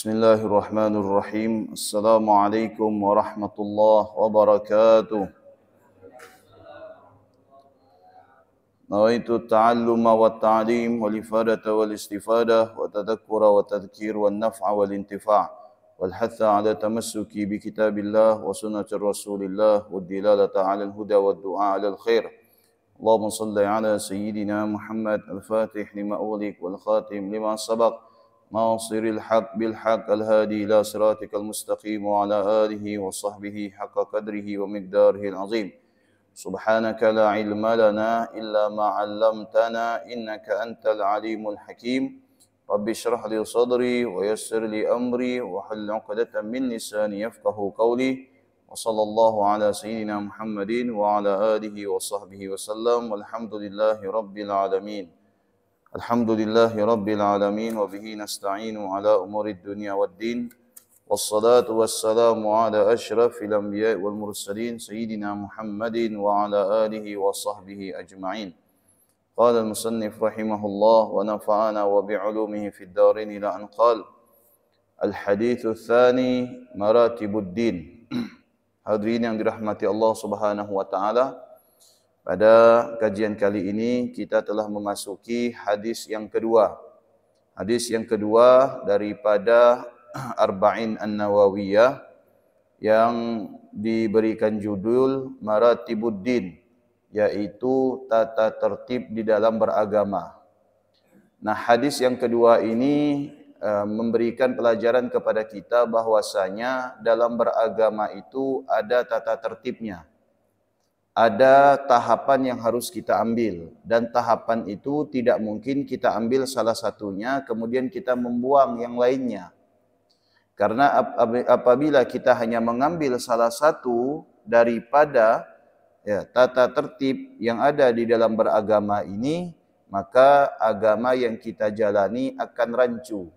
Bismillahirrahmanirrahim. Assalamualaikum warahmatullahi wabarakatuh. Nawaitu at-ta'alluma wat-ta'lim wal-ifadata wal-istifadah wa tadhakkura wa tadhkir wan naf'a wal-intifa' wal hatha 'ala tamassuki bi kitabillah wa sunnatir rasulillah wad dilalata 'ala al-huda wad du'a 'ala al-khair. Allahumma shalli 'ala sayyidina Muhammad al-fatih lima ughliq wal khatim lima sabaq ناصر الحق بالحق الهادي إلى صراطك المستقيم وعلى آله وصحبه حق قدره ومقداره العظيم سبحانك لا علم لنا إلا ما علمتنا إنك أنت العليم الحكيم رب اشرح لي صدري ويسر لي أمري وحل عقدة من لساني يفقه قولي وصلى الله على سيدنا محمد وعلى آله وصحبه وسلم والحمد لله رب العالمين. Alhamdulillahi Rabbil Alamin wa bihi nasta'inu ala umuri dunia wad din wassalatu wassalamu ala ashrafil anbiya wal mursalin sayyidina Muhammadin wa ala alihi wa sahbihi ajma'in. Qala al-musannif rahimahullah wa nafa'ana wa bi'ulumihi fid darin ila an qala al-hadithu tsani maratibud din. Hadirin yang dirahmati Allah Subhanahu wa taala, pada kajian kali ini kita telah memasuki hadis yang kedua. Hadis yang kedua daripada Arba'in An-Nawawiyah yang diberikan judul Maratibuddin, yaitu tata tertib di dalam beragama. Nah, hadis yang kedua ini memberikan pelajaran kepada kita bahwasanya dalam beragama itu ada tata tertibnya. Ada tahapan yang harus kita ambil, dan tahapan itu tidak mungkin kita ambil salah satunya kemudian kita membuang yang lainnya. Karena apabila kita hanya mengambil salah satu daripada tata tertib yang ada di dalam beragama ini, maka agama yang kita jalani akan rancu.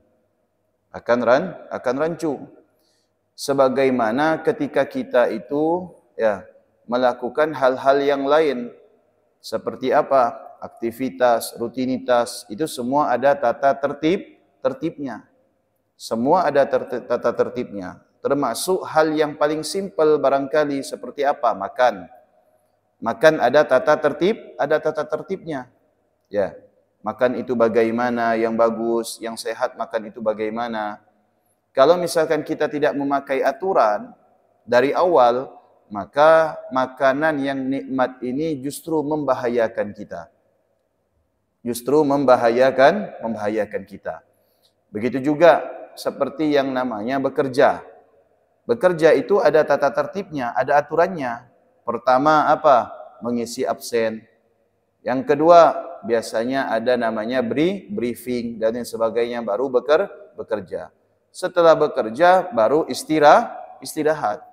Akan rancu. Sebagaimana ketika kita itu melakukan hal-hal yang lain, seperti apa? Aktivitas, rutinitas, itu semua ada tata tertibnya. Semua ada tata tertibnya. Termasuk hal yang paling simpel barangkali seperti apa? Makan. Makan ada tata tertibnya. Ya. Makan itu bagaimana, yang bagus, yang sehat makan itu bagaimana. Kalau misalkan kita tidak memakai aturan dari awal, maka makanan yang nikmat ini justru membahayakan kita. Justru membahayakan kita. Begitu juga seperti yang namanya bekerja. Bekerja itu ada tata tertibnya, ada aturannya. Pertama apa? Mengisi absen. Yang kedua, biasanya ada namanya briefing dan sebagainya, baru bekerja. Setelah bekerja baru istirahat.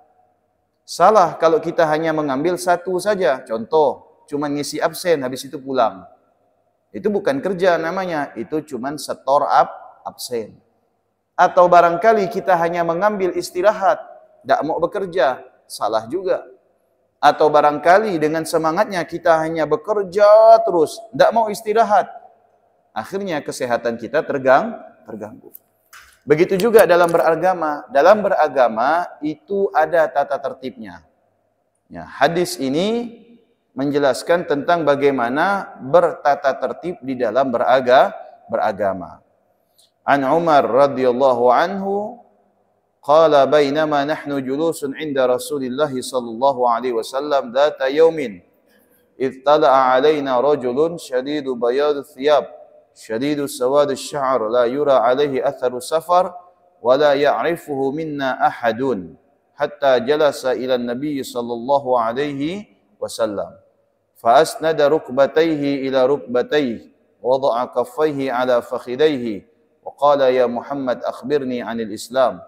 Salah kalau kita hanya mengambil satu saja. Contoh, cuma ngisi absen habis itu pulang. Itu bukan kerja namanya, itu cuma setor absen. Atau barangkali kita hanya mengambil istirahat, tidak mau bekerja, salah juga. Atau barangkali dengan semangatnya kita hanya bekerja terus, tidak mau istirahat. Akhirnya kesehatan kita terganggu. Begitu juga dalam beragama. Dalam beragama itu ada tata tertibnya. Ya, hadis ini menjelaskan tentang bagaimana bertata tertib di dalam beragama. An Umar radhiyallahu anhu qala bainama nahnu julusun 'inda Rasulillah sallallahu alaihi wasallam dhata yawmin idh tala'a 'alaina rajulun shadidu bayad thiyab شديد سواد الشعر لا يرى عليه أثر سفر ولا يعرفه منا أحد حتى جلس إلى النبي صلى الله عليه وسلم فأسند ركبتيه إلى ركبتيه ووضع كفيه على فخذيه وقال يا محمد أخبرني عن الإسلام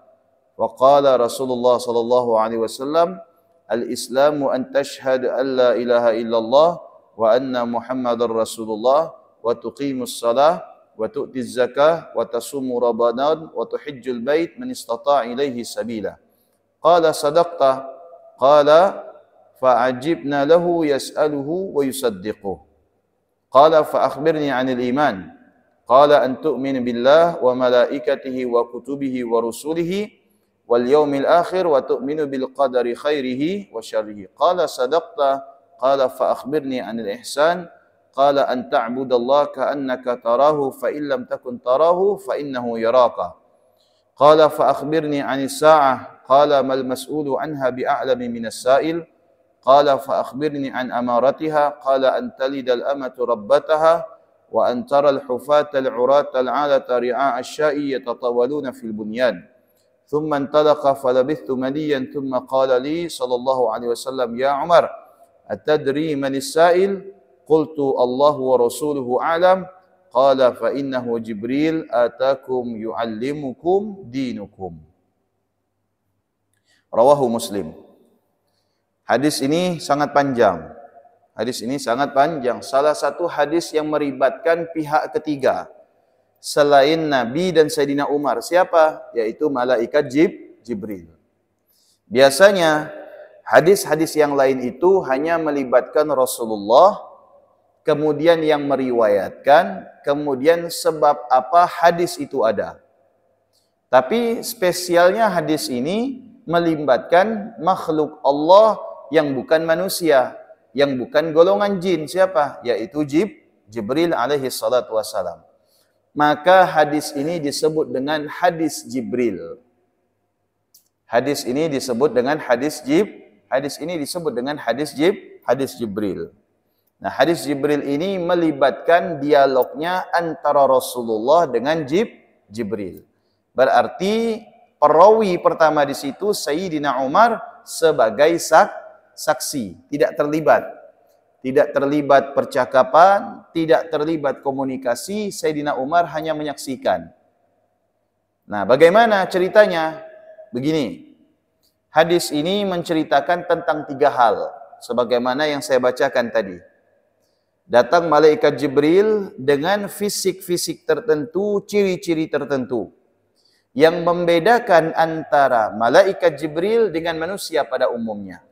وقال رسول الله صلى الله عليه وسلم الإسلام أن تشهد أن لا إله إلا الله وأن محمد رسول الله وتقيم الصلاة وتؤتي الزكاة وتصوم رمضان وتحج البيت من استطاع إليه سبيلا قال صدقت قال فعجبنا له يسأله ويصدقه قال فأخبرني عن الإيمان Qala an tu'min billah wa malaikatihi wa kutubihi wa rusulihi wal yaumil akhir wa tu'minu bil qadari khairihi wa syarrihi. Qala sadaqta. Qala fa akhbirni 'anil ihsan. Qala an ta'budallaha ka'annaka tarahu fa in lam takun tarahu fa innahu yaraka. Qala fa akhbirni 'anis sa'ah. Qala mal mas'ulu 'anha bi'a'lami minas sa'il. Qala fa akhbirni 'an amaratiha. Qala an talidal amatu rabbataha wa an taral hufata al-'urata al-'alata ri'a asy-sya'i yatatawaluna fil bunyan. Thumma intalaqa falabithtu maliyan thumma qala li sallallahu alaihi wasallam ya Umar atadri manis sa'il? Qultu Allahu wa rasuluhu a'lam. Qala fa innahu Jibril atakum yu'allimukum dinukum. Rawahu Muslim. Hadis ini sangat panjang. Hadis ini sangat panjang. Salah satu hadis yang meribatkan pihak ketiga selain Nabi dan Sayyidina Umar. Siapa? Yaitu malaikat Jibril. Biasanya hadis-hadis yang lain itu hanya melibatkan Rasulullah, kemudian yang meriwayatkan, kemudian sebab apa hadis itu ada. Tapi spesialnya hadis ini melibatkan makhluk Allah yang bukan manusia, yang bukan golongan jin. Siapa? Yaitu Jibril alaihi salatu wassalam. Maka hadis ini disebut dengan hadis Jibril. Hadis ini disebut dengan hadis Jibril. Nah, hadis Jibril ini melibatkan dialognya antara Rasulullah dengan Jibril. Berarti perawi pertama di situ Sayyidina Umar sebagai saksi, tidak terlibat. Tidak terlibat percakapan, tidak terlibat komunikasi, Sayyidina Umar hanya menyaksikan. Nah, bagaimana ceritanya? Begini. Hadis ini menceritakan tentang 3 hal sebagaimana yang saya bacakan tadi. Datang malaikat Jibril dengan fisik-fisik tertentu, ciri-ciri tertentu yang membedakan antara malaikat Jibril dengan manusia pada umumnya.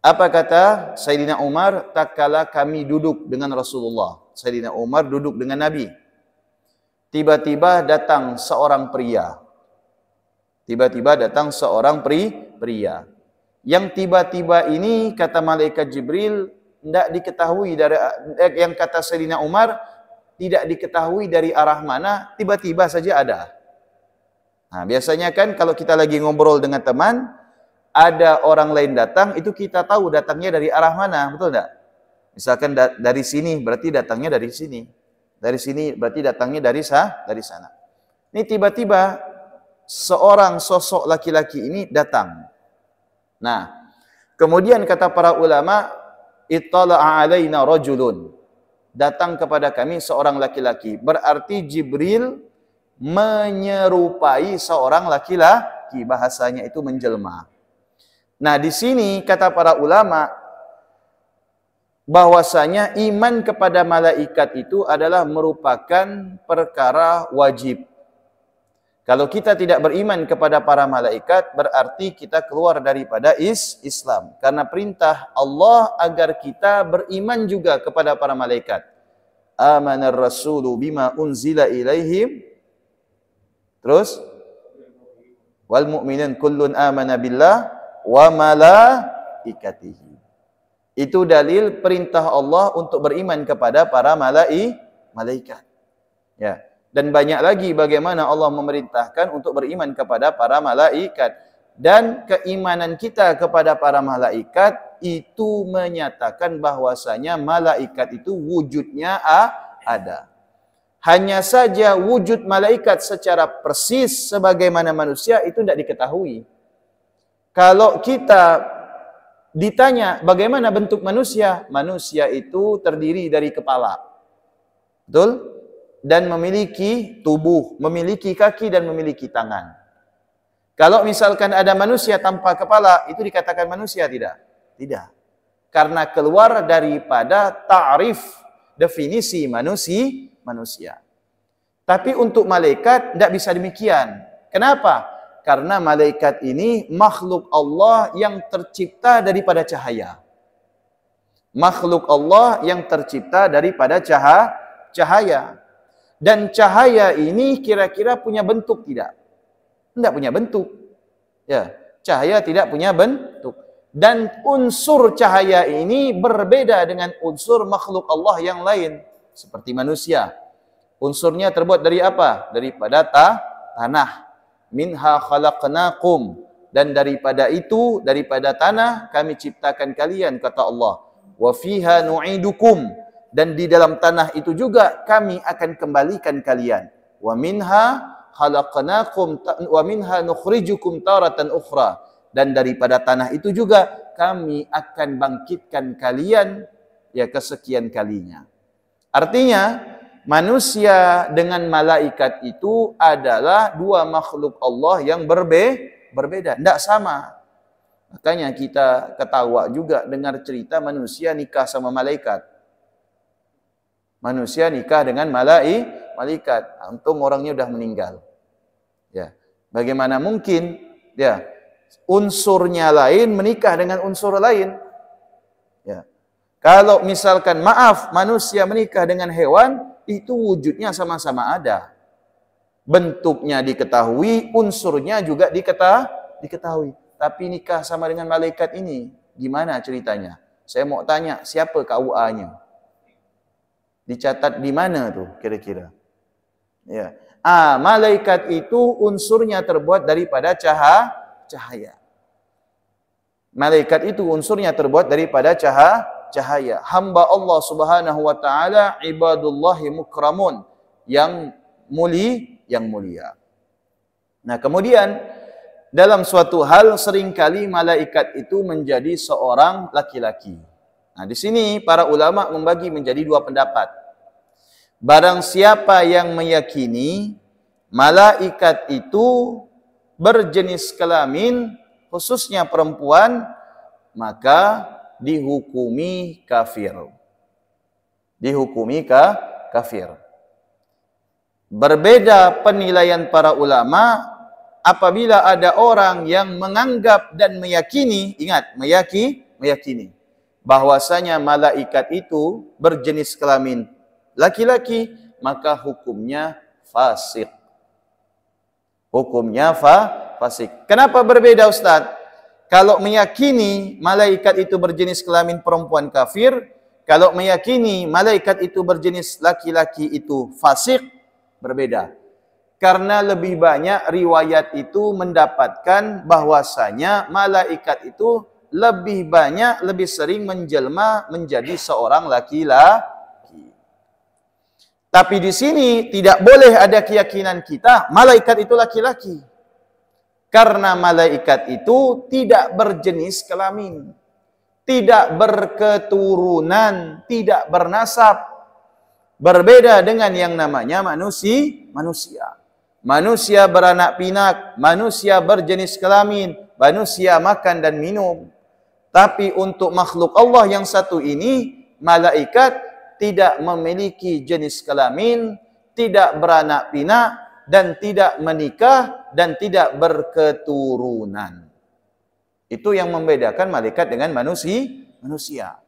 Apa kata Sayyidina Umar? Tatkala kami duduk dengan Rasulullah. Sayyidina Umar duduk dengan Nabi. Tiba-tiba datang seorang pria. Pria. Yang tiba-tiba ini kata malaikat Jibril tidak diketahui dari yang kata Sayyidina Umar tidak diketahui dari arah mana, tiba-tiba saja ada. Nah, biasanya kan kalau kita lagi ngobrol dengan teman, ada orang lain datang, itu kita tahu datangnya dari arah mana, betul tidak? Misalkan dari sini, berarti datangnya dari sini. Dari sini, berarti datangnya dari sana. Ini tiba-tiba seorang sosok laki-laki ini datang. Nah, kemudian kata para ulama, ittala'a alaina rajulun. Datang kepada kami seorang laki-laki. Berarti Jibril menyerupai seorang laki-laki. Bahasanya itu menjelma. Nah, di sini kata para ulama bahwasanya iman kepada malaikat itu adalah merupakan perkara wajib. Kalau kita tidak beriman kepada para malaikat, berarti kita keluar daripada Islam. Karena perintah Allah agar kita beriman juga kepada para malaikat. Amanar rasulu bima unzila ilaihim. Terus? Wal mu'minun kullun amana billah wa malaikatihi. Itu dalil perintah Allah untuk beriman kepada para malaikat. Ya. Dan banyak lagi bagaimana Allah memerintahkan untuk beriman kepada para malaikat. Dan keimanan kita kepada para malaikat itu menyatakan bahwasanya malaikat itu wujudnya ada. Hanya saja wujud malaikat secara persis sebagaimana manusia itu tidak diketahui. Kalau kita ditanya bagaimana bentuk manusia, manusia itu terdiri dari kepala. Betul? Dan memiliki tubuh, memiliki kaki dan memiliki tangan. Kalau misalkan ada manusia tanpa kepala, itu dikatakan manusia tidak? Tidak. Karena keluar daripada ta'rif, definisi manusia. Tapi untuk malaikat tidak bisa demikian. Kenapa? Karena malaikat ini makhluk Allah yang tercipta daripada cahaya. Makhluk Allah yang tercipta daripada cahaya. Dan cahaya ini kira-kira punya bentuk tidak? Tidak punya bentuk. Ya, cahaya tidak punya bentuk. Dan unsur cahaya ini berbeda dengan unsur makhluk Allah yang lain. Seperti manusia. Unsurnya terbuat dari apa? Daripada tanah. Minha khalaqnakum. Dan daripada itu, daripada tanah, kami ciptakan kalian, kata Allah. Wa fiha nu'idukum. Dan di dalam tanah itu juga kami akan kembalikan kalian. Wa minha khalaqnakum wa minha nukhrijukum taratan ukhra. Dan daripada tanah itu juga kami akan bangkitkan kalian ya kesekian kalinya. Artinya manusia dengan malaikat itu adalah dua makhluk Allah yang berbeda, tidak sama. Makanya kita ketawa juga dengar cerita manusia nikah sama malaikat. Manusia nikah dengan malaikat. Untung orangnya sudah meninggal. Ya. Bagaimana mungkin ya unsurnya lain menikah dengan unsur lain? Ya. Kalau misalkan maaf manusia menikah dengan hewan, itu wujudnya sama-sama ada. Bentuknya diketahui, unsurnya juga diketahui. Tapi nikah sama dengan malaikat ini gimana ceritanya? Saya mau tanya, siapa KUA-nya? Dicatat di mana tuh kira-kira? Ya. Malaikat itu unsurnya terbuat daripada cahaya. Malaikat itu unsurnya terbuat daripada cahaya. Hamba Allah Subhanahu wa taala ibadullahi mukramun, yang mulia. Nah, kemudian dalam suatu hal seringkali malaikat itu menjadi seorang laki-laki. Nah, di sini para ulama membagi menjadi dua pendapat. Barang siapa yang meyakini malaikat itu berjenis kelamin, khususnya perempuan, maka dihukumi kafir. Kafir. Berbeda penilaian para ulama apabila ada orang yang menganggap dan meyakini, ingat, meyakini bahwasanya malaikat itu berjenis kelamin laki-laki, maka hukumnya fasik. Fasik. Kenapa berbeda, Ustaz? Kalau meyakini malaikat itu berjenis kelamin perempuan kafir, kalau meyakini malaikat itu berjenis laki-laki itu fasik, berbeda. Karena lebih banyak riwayat itu mendapatkan bahwasanya malaikat itu lebih banyak, lebih sering menjelma menjadi seorang laki-laki. Tapi di sini tidak boleh ada keyakinan kita malaikat itu laki-laki. Karena malaikat itu tidak berjenis kelamin, tidak berketurunan, tidak bernasab. Berbeda dengan yang namanya manusia. Manusia beranak pinak, manusia berjenis kelamin, manusia makan dan minum. Tapi untuk makhluk Allah yang satu ini, malaikat tidak memiliki jenis kelamin, tidak beranak pinak, dan tidak menikah, dan tidak berketurunan. Itu yang membedakan malaikat dengan manusia.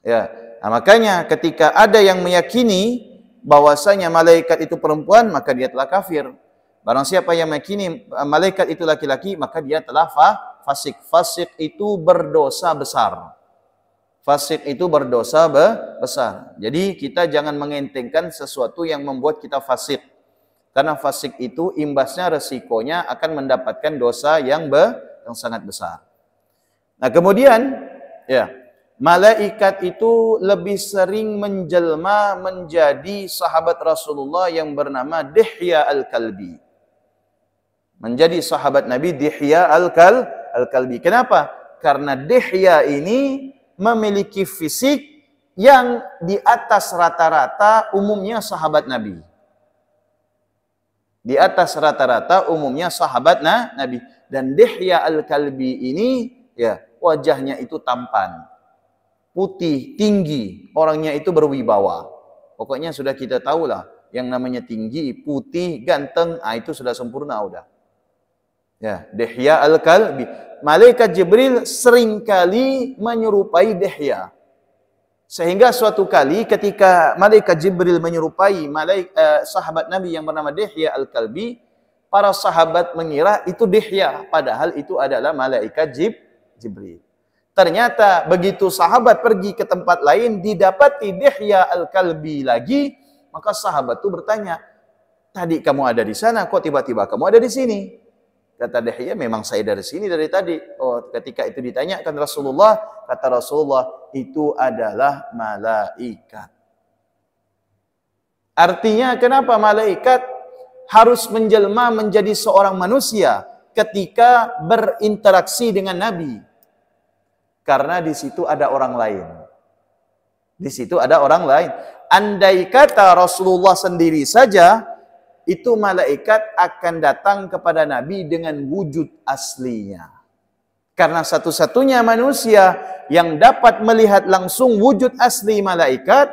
Ya, nah, makanya ketika ada yang meyakini bahwasanya malaikat itu perempuan, maka dia telah kafir. Barang siapa yang meyakini malaikat itu laki-laki, maka dia telah fasik. Fasik itu berdosa besar. Fasik itu berdosa besar. Jadi kita jangan mengentengkan sesuatu yang membuat kita fasik. Karena fasik itu imbasnya, resikonya akan mendapatkan dosa yang sangat besar. Nah, kemudian ya, malaikat itu lebih sering menjelma menjadi sahabat Rasulullah yang bernama Dihya Al-Kalbi. Menjadi sahabat Nabi Dihya Al-Kalbi. Kenapa? Karena Dihya ini memiliki fisik yang di atas rata-rata umumnya sahabat Nabi. Di atas rata-rata umumnya sahabat Nabi. Dan Dihya Al-Kalbi ini ya, wajahnya itu tampan, putih, tinggi, orangnya itu berwibawa. Pokoknya sudah kita tahulah yang namanya tinggi, putih, ganteng, itu sudah sempurna udah. Ya, Dihya Al-Kalbi. Malaikat Jibril seringkali menyerupai Dihya. Sehingga suatu kali ketika malaikat Jibril menyerupai sahabat Nabi yang bernama Dihya Al-Kalbi, para sahabat mengira itu Dihya, padahal itu adalah malaikat Jibril. Ternyata begitu sahabat pergi ke tempat lain, didapati Dihya Al-Kalbi lagi, maka sahabat itu bertanya, tadi kamu ada di sana, kok tiba-tiba kamu ada di sini? Kata Dihya, memang saya dari sini dari tadi. Oh, ketika itu ditanyakan Rasulullah, kata Rasulullah, itu adalah malaikat. Artinya kenapa malaikat harus menjelma menjadi seorang manusia ketika berinteraksi dengan Nabi? Karena di situ ada orang lain. Di situ ada orang lain. Andai kata Rasulullah sendiri saja, itu malaikat akan datang kepada Nabi dengan wujud aslinya. Karena satu-satunya manusia yang dapat melihat langsung wujud asli malaikat,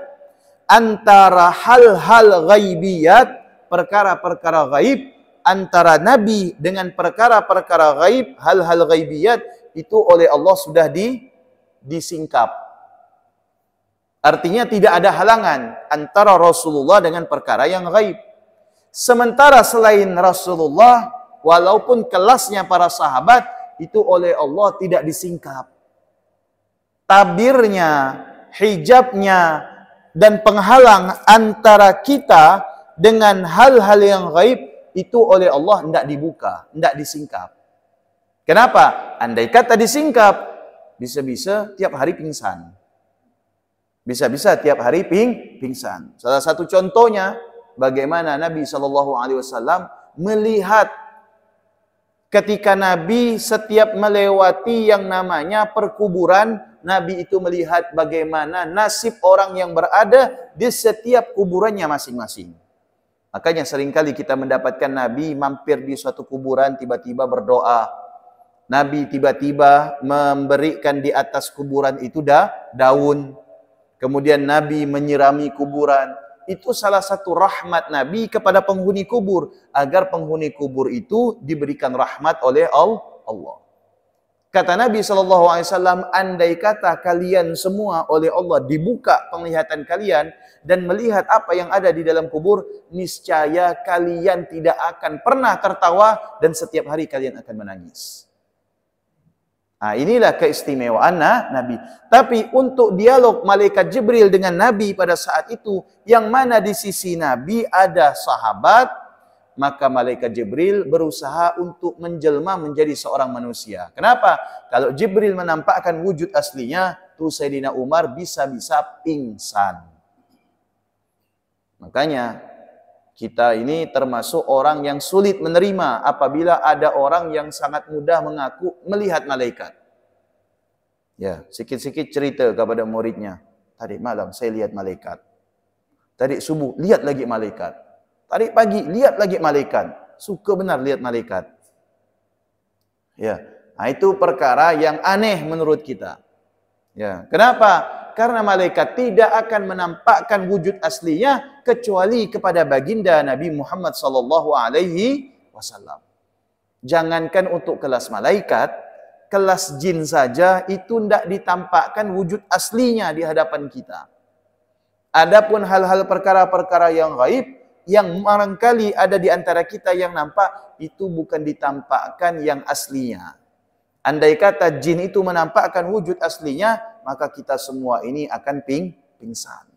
antara hal-hal ghaibiyat, perkara-perkara gaib, antara Nabi dengan perkara-perkara gaib, hal-hal ghaibiyat, itu oleh Allah sudah disingkap. Artinya tidak ada halangan antara Rasulullah dengan perkara yang gaib. Sementara selain Rasulullah, walaupun kelasnya para sahabat, itu oleh Allah tidak disingkap. Tabirnya, hijabnya, dan penghalang antara kita dengan hal-hal yang gaib, itu oleh Allah tidak dibuka, tidak disingkap. Kenapa? Andai kata disingkap, bisa-bisa tiap hari pingsan. Bisa-bisa tiap hari pingsan. Salah satu contohnya, bagaimana Nabi SAW melihat ketika Nabi setiap melewati yang namanya perkuburan, Nabi itu melihat bagaimana nasib orang yang berada di setiap kuburannya masing-masing. Makanya seringkali kita mendapatkan Nabi mampir di suatu kuburan, tiba-tiba berdoa. Nabi tiba-tiba memberikan di atas kuburan itu daun. Kemudian Nabi menyirami kuburan. Itu salah satu rahmat Nabi kepada penghuni kubur, agar penghuni kubur itu diberikan rahmat oleh Allah. Kata Nabi SAW, andai kata kalian semua oleh Allah dibuka penglihatan kalian dan melihat apa yang ada di dalam kubur, niscaya kalian tidak akan pernah tertawa dan setiap hari kalian akan menangis. Nah, inilah keistimewaan Nabi. Tapi untuk dialog malaikat Jibril dengan Nabi pada saat itu, yang mana di sisi Nabi ada sahabat, maka malaikat Jibril berusaha untuk menjelma menjadi seorang manusia. Kenapa? Kalau Jibril menampakkan wujud aslinya, tuh Sayyidina Umar bisa-bisa pingsan. Makanya kita ini termasuk orang yang sulit menerima apabila ada orang yang sangat mudah mengaku melihat malaikat. Ya, sikit-sikit cerita kepada muridnya. Tadi malam saya lihat malaikat. Tadi subuh lihat lagi malaikat. Tadi pagi lihat lagi malaikat. Suka benar lihat malaikat. Ya, nah itu perkara yang aneh menurut kita. Ya, kenapa? Karena malaikat tidak akan menampakkan wujud aslinya kecuali kepada baginda Nabi Muhammad SAW. Jangankan untuk kelas malaikat, kelas jin saja itu tidak ditampakkan wujud aslinya di hadapan kita. Adapun hal-hal perkara-perkara yang gaib, yang barangkali ada di antara kita yang nampak, itu bukan ditampakkan yang aslinya. Andai kata jin itu menampakkan wujud aslinya, maka kita semua ini akan pingsan.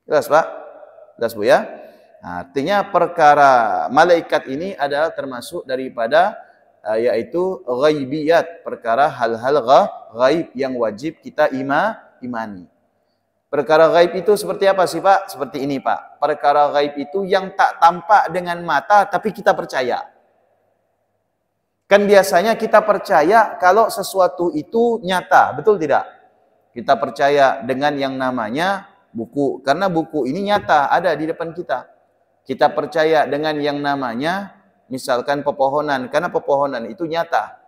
Jelas Pak? Jelas Bu ya? Nah, artinya perkara malaikat ini adalah termasuk daripada yaitu ghaibiyat, perkara hal-hal gaib yang wajib kita imani. Perkara gaib itu seperti apa sih Pak? Seperti ini Pak. Perkara gaib itu yang tak tampak dengan mata tapi kita percaya. Kan biasanya kita percaya kalau sesuatu itu nyata, betul tidak? Kita percaya dengan yang namanya buku, karena buku ini nyata, ada di depan kita. Kita percaya dengan yang namanya misalkan pepohonan, karena pepohonan itu nyata.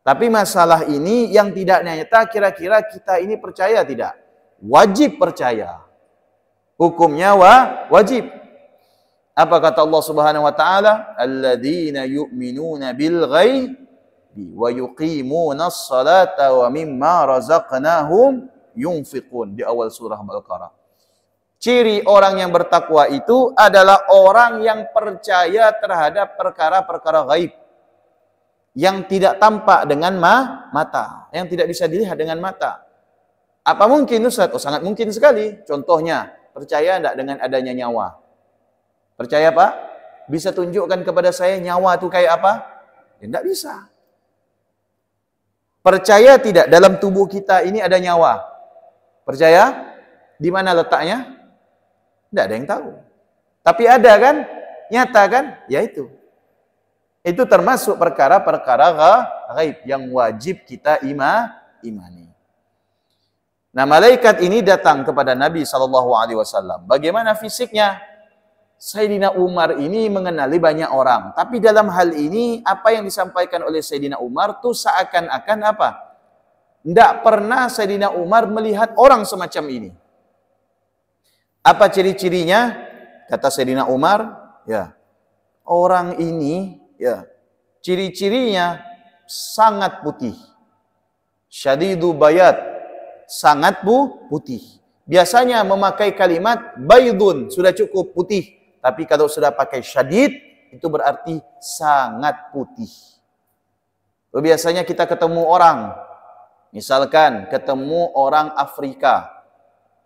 Tapi masalah ini yang tidak nyata, kira-kira kita ini percaya tidak? Wajib percaya. Hukumnya wajib. Apa kata Allah Subhanahu wa taala? Alladzina yu'minuna bil ghaibi wa yuqimuna as-salata wa mimma razaqnahum yunfiqun di awal surah Al-Baqarah. Ciri orang yang bertakwa itu adalah orang yang percaya terhadap perkara-perkara gaib yang tidak tampak dengan mata, yang tidak bisa dilihat dengan mata. Apa mungkin Ustaz? Oh, sangat mungkin sekali. Contohnya, percaya enggak dengan adanya nyawa? Percaya Pak? Bisa tunjukkan kepada saya nyawa itu kayak apa? Ya, enggak bisa. Percaya tidak dalam tubuh kita ini ada nyawa? Percaya? Di mana letaknya? Tidak ada yang tahu. Tapi ada kan? Nyata kan? Ya itu. Itu termasuk perkara-perkara gaib yang wajib kita imani. Nah, malaikat ini datang kepada Nabi SAW. Bagaimana fisiknya? Sayyidina Umar ini mengenali banyak orang. Tapi dalam hal ini, apa yang disampaikan oleh Sayyidina Umar itu seakan-akan apa? Tidak pernah Sayyidina Umar melihat orang semacam ini. Apa ciri-cirinya? Kata Sayyidina Umar, ya, orang ini, ya, ciri-cirinya sangat putih. Syadidu bayat. Sangat putih. Biasanya memakai kalimat baydun, sudah cukup putih. Tapi kalau sudah pakai syadid, itu berarti sangat putih. Lalu biasanya kita ketemu orang, misalkan ketemu orang Afrika.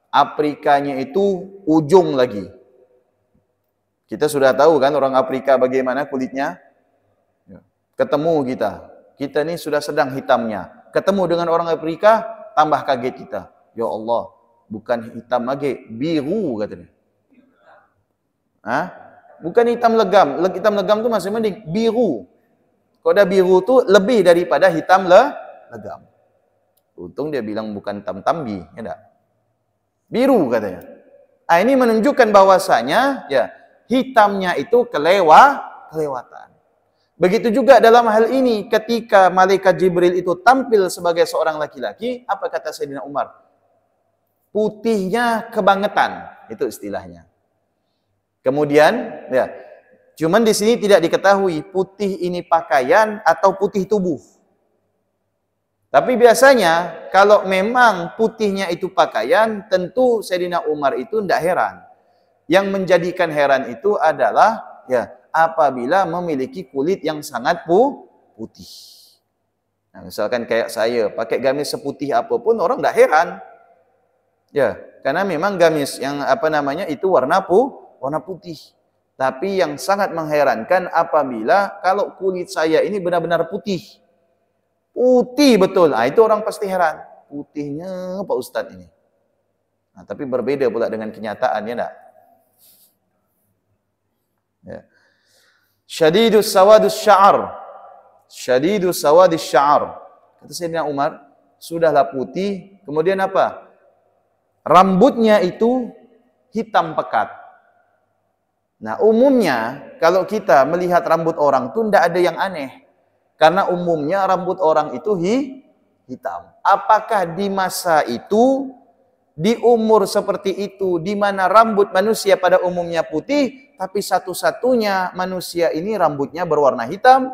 Afrikanya itu ujung lagi. Kita sudah tahu kan orang Afrika bagaimana kulitnya? Ketemu kita ini sudah sedang hitamnya. Ketemu dengan orang Afrika, tambah kaget kita. Ya Allah, bukan hitam lagi, biru katanya. Hah? Bukan hitam legam. Hitam legam itu masih mending. Biru. Kalau ada biru itu lebih daripada hitam legam. Untung dia bilang bukan tamtambi, ya enggak? Biru katanya. Nah, ini menunjukkan bahwasanya ya hitamnya itu kelewatan. Begitu juga dalam hal ini ketika malaikat Jibril itu tampil sebagai seorang laki-laki, apa kata Sayyidina Umar? Putihnya kebangetan, itu istilahnya. Kemudian, ya, cuman di sini tidak diketahui putih ini pakaian atau putih tubuh. Tapi biasanya kalau memang putihnya itu pakaian, tentu Sayyidina Umar itu tidak heran. Yang menjadikan heran itu adalah ya apabila memiliki kulit yang sangat putih. Nah, misalkan kayak saya, pakai gamis seputih apapun orang tidak heran. Ya, karena memang gamis yang itu warna putih. Tapi yang sangat mengherankan apabila kalau kulit saya ini benar-benar putih. Putih betul. Nah, itu orang pasti heran. Putihnya Pak Ustadz ini. Nah, tapi berbeda pula dengan kenyataannya enggak? Ya. Syadidus sawadus sya'ar. Syadidus sawadus sya'ar. Kata Sayyidina Umar, sudahlah putih, kemudian apa? Rambutnya itu hitam pekat. Nah, umumnya kalau kita melihat rambut orang itu tidak ada yang aneh. Karena umumnya rambut orang itu hitam. Apakah di masa itu, di umur seperti itu, di mana rambut manusia pada umumnya putih, tapi satu-satunya manusia ini rambutnya berwarna hitam,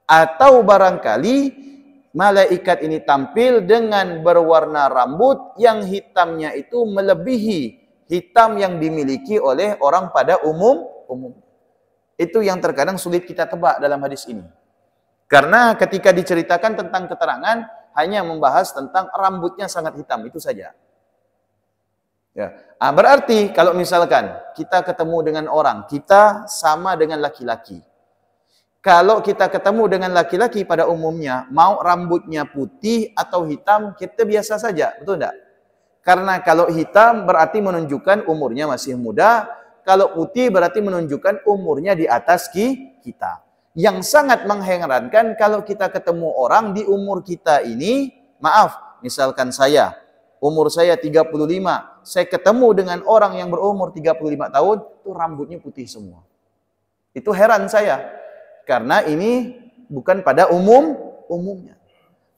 atau barangkali malaikat ini tampil dengan berwarna rambut yang hitamnya itu melebihi hitam yang dimiliki oleh orang pada umum. Itu yang terkadang sulit kita tebak dalam hadis ini. Karena ketika diceritakan tentang keterangan, hanya membahas tentang rambutnya sangat hitam, itu saja. Ya. Berarti kalau misalkan kita ketemu dengan orang, kita sama dengan laki-laki. Kalau kita ketemu dengan laki-laki pada umumnya, mau rambutnya putih atau hitam, kita biasa saja, betul enggak? Karena kalau hitam berarti menunjukkan umurnya masih muda, kalau putih berarti menunjukkan umurnya di atas kita. Yang sangat mengherankan kalau kita ketemu orang di umur kita ini, maaf, misalkan saya, umur saya 35, saya ketemu dengan orang yang berumur 35 tahun, itu rambutnya putih semua. Itu heran saya. Karena ini bukan pada umumnya.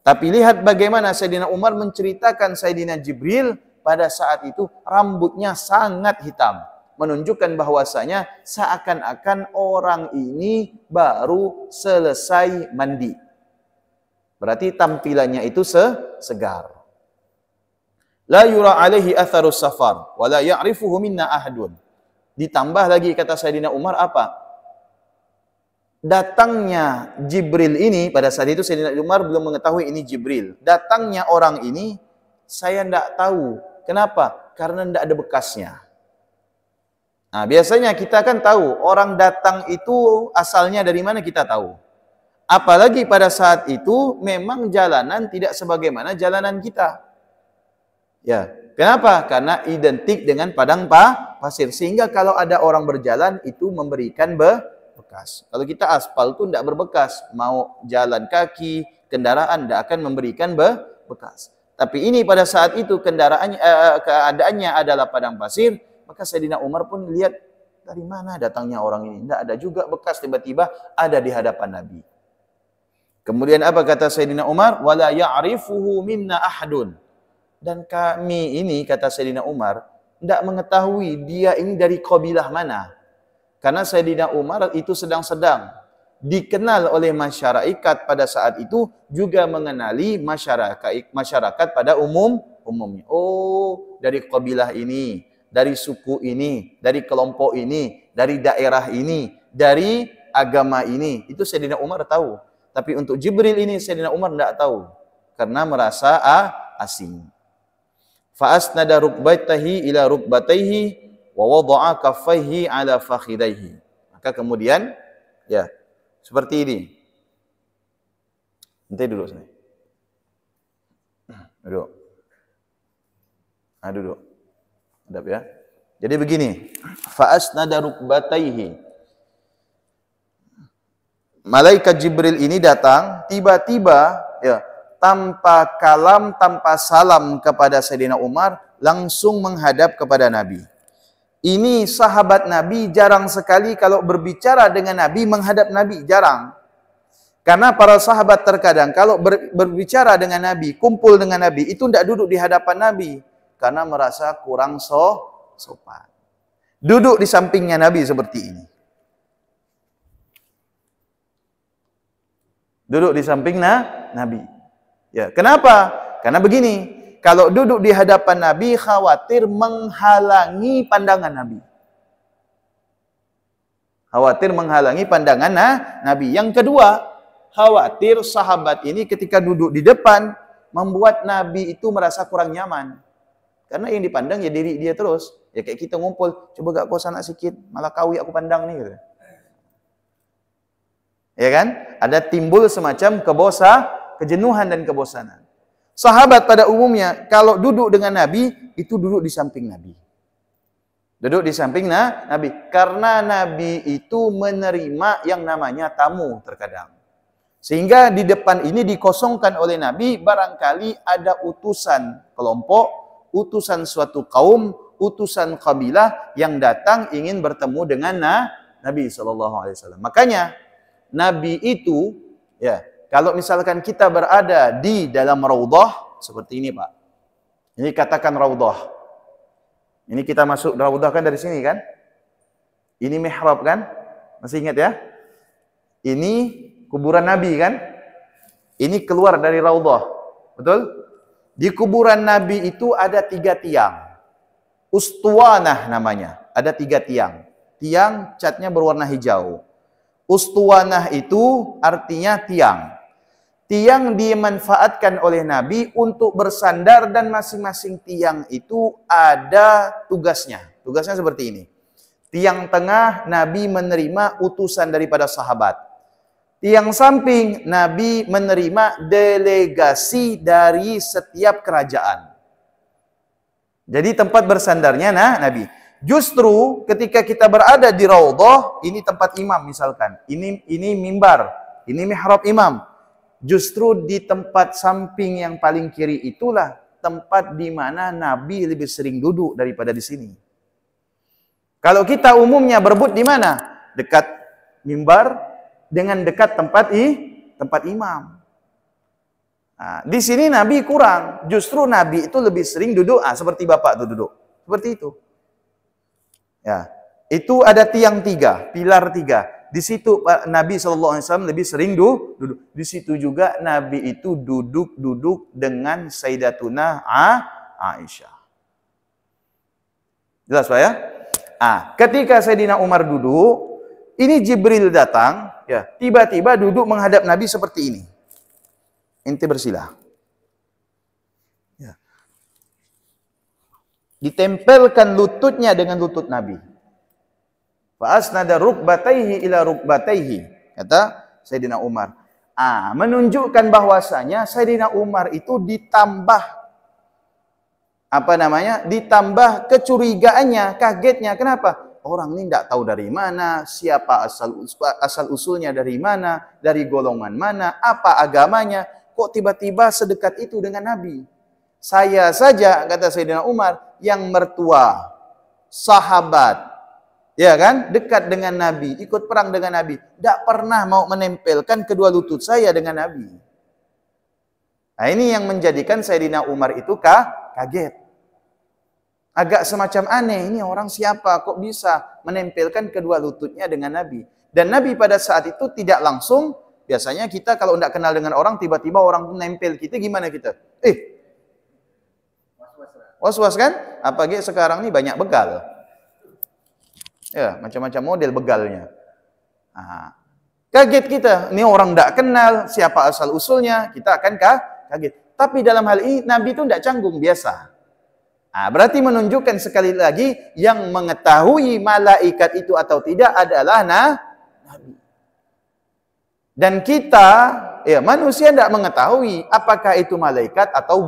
Tapi lihat bagaimana Sayyidina Umar menceritakan Sayyidina Jibril pada saat itu rambutnya sangat hitam. Menunjukkan bahwasanya seakan-akan orang ini baru selesai mandi. Berarti tampilannya itu segar. La yura alaihi atharus safar wa la ya'rifuhu minna ahadun. Ditambah lagi kata Sayyidina Umar apa? Datangnya Jibril ini, pada saat itu Sayyidina Umar belum mengetahui ini Jibril. Datangnya orang ini saya tidak tahu. Kenapa? Karena tidak ada bekasnya. Nah, biasanya kita kan tahu orang datang itu asalnya dari mana, kita tahu. Apalagi pada saat itu memang jalanan tidak sebagaimana jalanan kita. Ya, kenapa? Karena identik dengan padang pasir. Sehingga kalau ada orang berjalan itu memberikan bekas. Kalau kita aspal itu tidak berbekas. Mau jalan kaki, kendaraan tidak akan memberikan bekas. Tapi ini pada saat itu keadaannya adalah padang pasir, maka Sayyidina Umar pun lihat dari mana datangnya orang ini. Tidak ada juga bekas, tiba-tiba ada di hadapan Nabi. Kemudian apa kata Sayyidina Umar? Wala ya'rifuhu minna ahadun. Dan kami ini, kata Sayyidina Umar, tidak mengetahui dia ini dari kabilah mana. Karena Sayyidina Umar itu sedang-sedang dikenal oleh masyarakat pada saat itu, juga mengenali masyarakat pada umumnya. Oh, dari kabilah ini, dari suku ini, dari kelompok ini, dari daerah ini, dari agama ini. Itu Sayyidina Umar tahu. Tapi untuk Jibril ini Sayyidina Umar tidak tahu. Karena merasa asing. Fa'asnada rukbatayhi ila rukbatayhi wa wada'a kaffaihi ala fakhidaihi. Maka kemudian, ya, seperti ini. Nanti duduk sini. Duduk. Nah, duduk. Hadap ya. Jadi begini. Fa'asnada rukbatayhi. Malaikat Jibril ini datang, tiba-tiba, ya, tanpa kalam, tanpa salam kepada Sayyidina Umar, langsung menghadap kepada Nabi. Ini sahabat Nabi jarang sekali kalau berbicara dengan Nabi, menghadap Nabi, jarang. Karena para sahabat terkadang kalau berbicara dengan Nabi, kumpul dengan Nabi, itu tidak duduk di hadapan Nabi. Karena merasa kurang sopan. Duduk di sampingnya Nabi seperti ini. Duduk di samping Nabi. Ya, kenapa? Karena begini, kalau duduk di hadapan Nabi khawatir menghalangi pandangan Nabi. Khawatir menghalangi pandangan Nabi. Yang kedua, khawatir sahabat ini ketika duduk di depan membuat Nabi itu merasa kurang nyaman. Karena yang dipandang ya diri dia terus. Ya kayak kita ngumpul, coba gak kau sana sikit, malah kawi aku pandang nih gitu. Ya kan? Ada timbul semacam kejenuhan dan kebosanan. Sahabat pada umumnya kalau duduk dengan Nabi itu duduk di samping Nabi. Duduk di samping Nabi karena Nabi itu menerima yang namanya tamu terkadang. Sehingga di depan ini dikosongkan oleh Nabi, barangkali ada utusan kelompok, utusan suatu kaum, utusan kabilah yang datang ingin bertemu dengan Nabi SAW. Makanya Nabi itu, ya, kalau misalkan kita berada di dalam raudhah seperti ini, Pak. Ini katakan raudhah. Ini kita masuk raudhah kan dari sini kan? Ini mihrab kan? Masih ingat ya? Ini kuburan Nabi kan? Ini keluar dari raudhah. Betul? Di kuburan Nabi itu ada 3 tiang. Ustuwanah namanya. Ada 3 tiang. Tiang catnya berwarna hijau. Ustuwanah itu artinya tiang. Tiang dimanfaatkan oleh Nabi untuk bersandar dan masing-masing tiang itu ada tugasnya. Tugasnya seperti ini. Tiang tengah Nabi menerima utusan daripada sahabat. Tiang samping Nabi menerima delegasi dari setiap kerajaan. Jadi tempat bersandarnya Nabi. Justru ketika kita berada di raudhah, ini tempat imam misalkan. Ini mimbar, ini mihrab imam. Justru di tempat samping yang paling kiri itulah tempat di mana Nabi lebih sering duduk daripada di sini. Kalau kita umumnya berebut di mana? Dekat mimbar dengan dekat tempat imam. Nah, di sini Nabi kurang. Justru Nabi itu lebih sering duduk seperti Bapak tuh duduk. Seperti itu. Ya, itu ada tiang 3, pilar 3. Di situ Nabi SAW lebih sering duduk. Di situ juga Nabi itu duduk dengan Sayyidatuna Aisyah. Jelas Pak ya? Ketika Sayyidina Umar duduk, ini Jibril datang, ya, tiba-tiba duduk menghadap Nabi seperti ini. Ente bersila. Ya. Ditempelkan lututnya dengan lutut Nabi. Fa asnada rukbataihi ila rukbataihi, kata Sayyidina Umar. Menunjukkan bahwasanya Sayyidina Umar itu ditambah ditambah kecurigaannya, kagetnya. Kenapa? Orang ini tidak tahu dari mana, siapa asal usulnya dari mana, dari golongan mana, apa agamanya, kok tiba-tiba sedekat itu dengan Nabi. Saya saja, kata Sayyidina Umar, yang mertua, sahabat, ya kan, dekat dengan Nabi, ikut perang dengan Nabi, tidak pernah mau menempelkan kedua lutut saya dengan Nabi. Nah, ini yang menjadikan Sayyidina Umar itu kaget. Agak semacam aneh, ini orang siapa kok bisa menempelkan kedua lututnya dengan Nabi. Dan Nabi pada saat itu tidak langsung, biasanya kita kalau tidak kenal dengan orang, tiba-tiba orang nempel kita, gimana kita? Was-was kan? Apalagi sekarang ini banyak begal. Ya, macam-macam model begalnya. Kaget kita, ini orang tidak kenal, siapa asal usulnya, kita akan kaget. Tapi dalam hal ini, Nabi itu tidak canggung, biasa. Berarti menunjukkan sekali lagi yang mengetahui malaikat itu atau tidak adalah Nabi. Dan kita, ya manusia tidak mengetahui apakah itu malaikat atau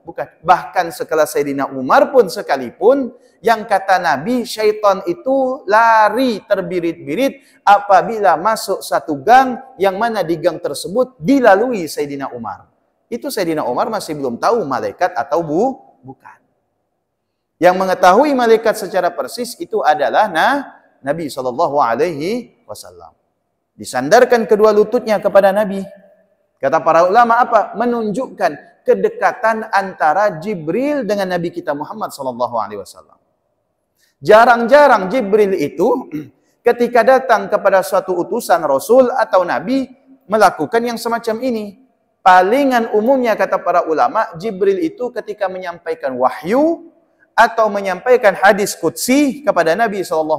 bukan. Bahkan sekelas Sayyidina Umar pun sekalipun, yang kata Nabi, syaitan itu lari terbirit-birit apabila masuk satu gang, yang mana di gang tersebut dilalui Sayyidina Umar. Itu Sayyidina Umar masih belum tahu malaikat atau bukan. Yang mengetahui malaikat secara persis itu adalah Nabi SAW. Disandarkan kedua lututnya kepada Nabi. Kata para ulama apa? Menunjukkan kedekatan antara Jibril dengan Nabi kita Muhammad SAW. Jarang-jarang Jibril itu ketika datang kepada suatu utusan Rasul atau Nabi melakukan yang semacam ini. Palingan umumnya kata para ulama, Jibril itu ketika menyampaikan wahyu atau menyampaikan hadis qudsi kepada Nabi SAW,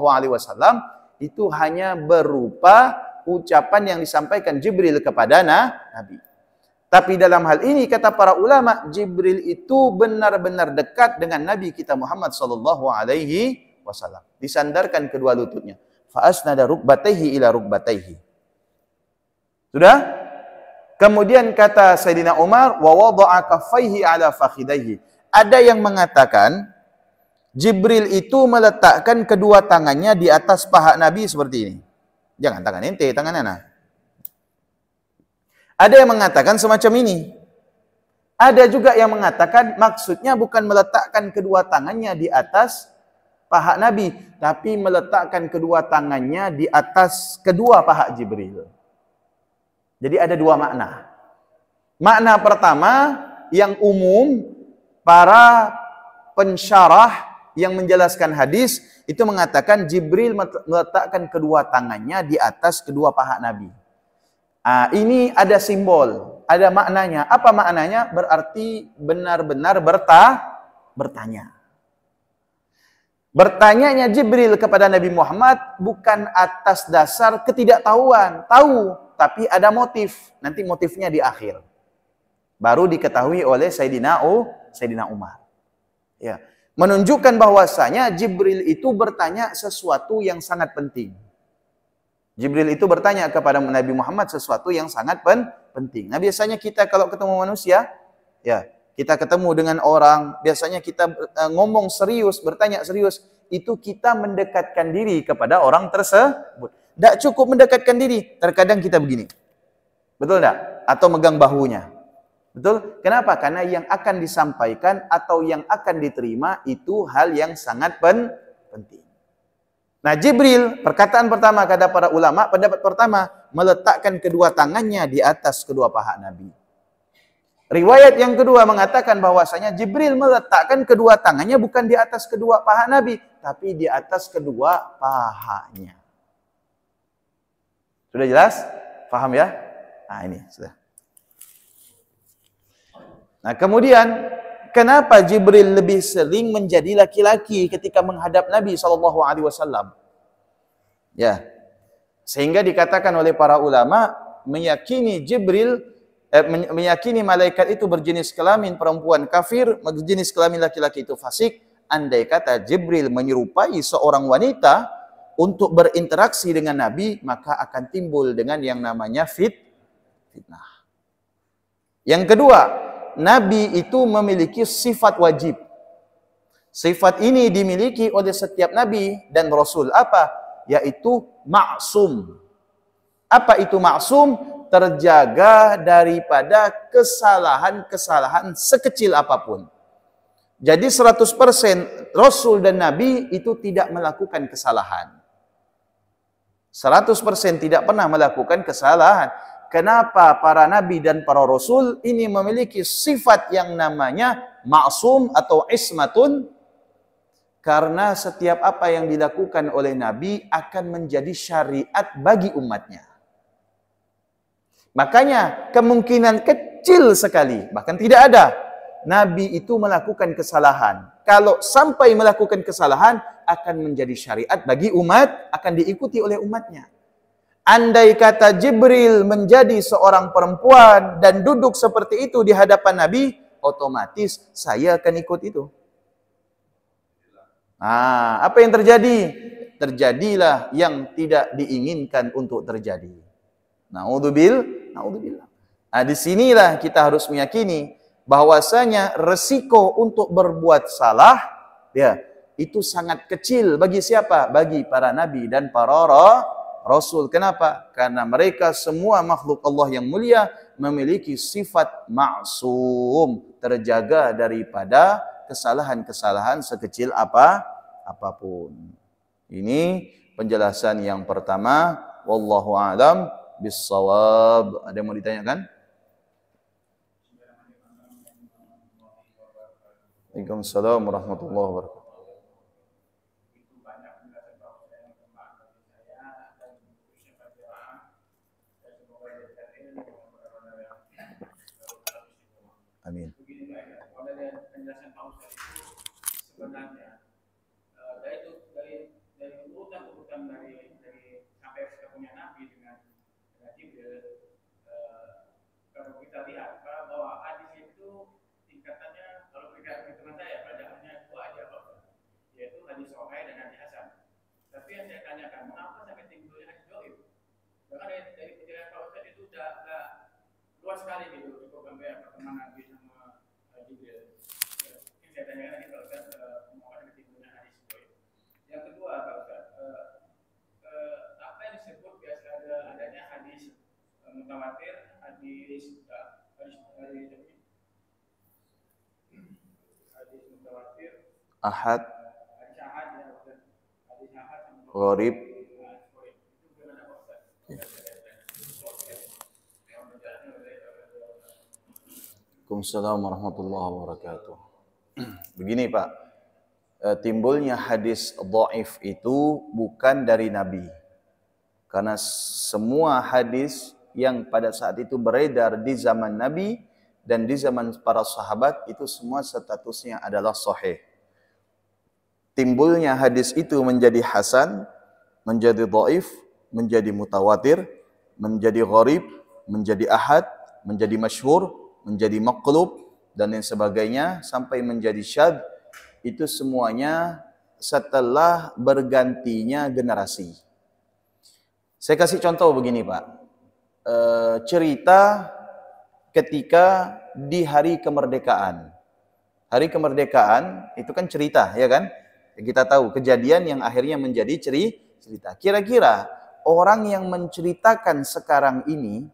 itu hanya berupa ucapan yang disampaikan Jibril kepada Nabi. Tapi dalam hal ini kata para ulama, Jibril itu benar-benar dekat dengan Nabi kita Muhammad SAW. Disandarkan kedua lututnya. Fa asnada rukbataihi ila rukbataihi. Sudah? Kemudian kata Sayyidina Umar, wa wada'a kaffaihi ala fakhidaihi. Ada yang mengatakan Jibril itu meletakkan kedua tangannya di atas paha Nabi seperti ini. Jangan tangan ente, tangan ana. Ada yang mengatakan semacam ini. Ada juga yang mengatakan maksudnya bukan meletakkan kedua tangannya di atas paha Nabi, tapi meletakkan kedua tangannya di atas kedua paha Jibril. Jadi ada dua makna. Makna pertama yang umum, para pensyarah yang menjelaskan hadis itu mengatakan Jibril meletakkan kedua tangannya di atas kedua paha Nabi. Ini ada simbol, ada maknanya. Apa maknanya? Berarti benar-benar bertanya. Bertanyanya Jibril kepada Nabi Muhammad bukan atas dasar ketidaktahuan, tahu, tapi ada motif. Nanti motifnya di akhir. Baru diketahui oleh Sayyidina Umar. Ya. Menunjukkan bahwasanya Jibril itu bertanya sesuatu yang sangat penting. Jibril itu bertanya kepada Nabi Muhammad sesuatu yang sangat penting. Nah, biasanya kita kalau ketemu manusia, ya, kita ketemu dengan orang, biasanya kita ngomong serius, bertanya serius, itu kita mendekatkan diri kepada orang tersebut. Tidak cukup mendekatkan diri, terkadang kita begini. Betul tidak? Atau megang bahunya. Betul? Kenapa? Karena yang akan disampaikan atau yang akan diterima itu hal yang sangat penting. Nah, Jibril, perkataan pertama kata para ulama, pendapat pertama, meletakkan kedua tangannya di atas kedua paha Nabi. Riwayat yang kedua mengatakan bahwasanya Jibril meletakkan kedua tangannya bukan di atas kedua paha Nabi, tapi di atas kedua pahanya. Sudah jelas? Paham ya? Nah, ini sudah. Nah, kemudian kenapa Jibril lebih sering menjadi laki-laki ketika menghadap Nabi SAW? Ya, sehingga dikatakan oleh para ulama, meyakini meyakini malaikat itu berjenis kelamin perempuan kafir, berjenis kelamin laki-laki itu fasik. Andai kata Jibril menyerupai seorang wanita untuk berinteraksi dengan Nabi, maka akan timbul dengan yang namanya fitnah. Yang kedua, Nabi itu memiliki sifat wajib. Sifat ini dimiliki oleh setiap Nabi dan Rasul. Apa? Yaitu maksum. Apa itu maksum? Terjaga daripada kesalahan-kesalahan sekecil apapun. Jadi 100% Rasul dan Nabi itu tidak melakukan kesalahan. 100% tidak pernah melakukan kesalahan. Kenapa para Nabi dan para Rasul ini memiliki sifat yang namanya maksum atau ismatun? Karena setiap apa yang dilakukan oleh Nabi akan menjadi syariat bagi umatnya. Makanya kemungkinan kecil sekali, bahkan tidak ada, Nabi itu melakukan kesalahan. Kalau sampai melakukan kesalahan, akan menjadi syariat bagi umat, akan diikuti oleh umatnya. Andai kata Jibril menjadi seorang perempuan dan duduk seperti itu di hadapan Nabi, otomatis saya akan ikut itu. Apa yang terjadi? Terjadilah yang tidak diinginkan untuk terjadi. Naudzubillah. Disinilah kita harus meyakini bahwasanya resiko untuk berbuat salah, ya, itu sangat kecil bagi siapa? Bagi para nabi dan para rasul. Kenapa? Karena mereka semua makhluk Allah yang mulia memiliki sifat maksum, terjaga daripada kesalahan-kesalahan sekecil apapun. Ini penjelasan yang pertama. Wallahu a'lam bissawab. Ada yang mau ditanyakan? Waalaikumsalam warahmatullahi wabarakatuh. Amin. Sebenarnya dari urutan dari sampai kita punya Nabi dengan Jibril, kalau kita lihat bahwa hadis itu tingkatannya, kalau hitungan saya bacaannya dua aja Pak, yaitu hadis sahih dan hadis hasan. Tapi yang saya tanyakan, mengapa sampai timbulnya hadis dhaif? Karena dari penjelasan Pak Ustaz itu sudah luas sekali gitu, cukup sampai pertemanan Nabi sama Jibril. Yang saya tanyakan lagi Pak Ustaz, mengapa sampai timbulnya hadis dhaif? Yang kedua Pak Ustaz, apa yang disebut biasa adanya hadis mutawatir, hadis mutawatir, Ahad, gharib. Waalaikumsalam warahmatullahi wabarakatuh. Begini Pak, timbulnya hadis dhaif itu bukan dari Nabi. Karena semua hadis yang pada saat itu beredar di zaman Nabi dan di zaman para sahabat itu semua statusnya adalah sahih. Timbulnya hadis itu menjadi hasan, menjadi dhaif, menjadi mutawatir, menjadi gharib, menjadi ahad, menjadi masyhur, menjadi maqlub dan lain sebagainya sampai menjadi syadz, itu semuanya setelah bergantinya generasi. Saya kasih contoh begini Pak, cerita ketika di hari kemerdekaan. Hari kemerdekaan itu kan cerita, ya kan? Kita tahu kejadian yang akhirnya menjadi cerita. Kira-kira orang yang menceritakan sekarang ini,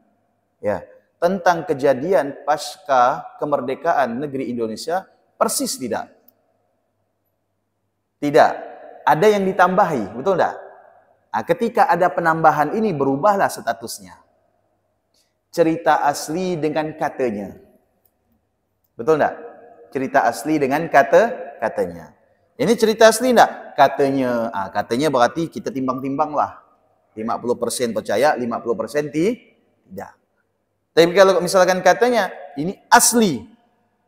ya, tentang kejadian pasca kemerdekaan negeri Indonesia persis tidak? Tidak. Ada yang ditambahi, betul tidak? Ketika ada penambahan ini berubahlah statusnya. Cerita asli dengan katanya. Betul tidak? Cerita asli dengan katanya. Ini cerita asli enggak? Katanya. Katanya berarti kita timbang-timbang lah. 50% percaya, 50% tidak. Tapi kalau misalkan katanya ini asli,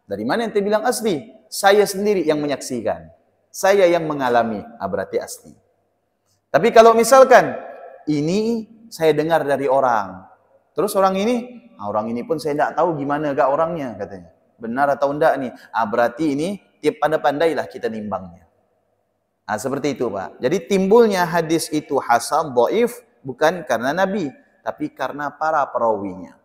Dari mana ente bilang asli? Saya sendiri yang menyaksikan. Saya yang mengalami. Berarti asli. Tapi kalau misalkan ini saya dengar dari orang. Terus orang ini pun saya tidak tahu gimana gak orangnya katanya. Benar atau enggak nih? Berarti ini pandai-pandailah kita nimbangnya. Seperti itu Pak. Jadi timbulnya hadis itu hasan, dhaif bukan karena Nabi, tapi karena para perawinya.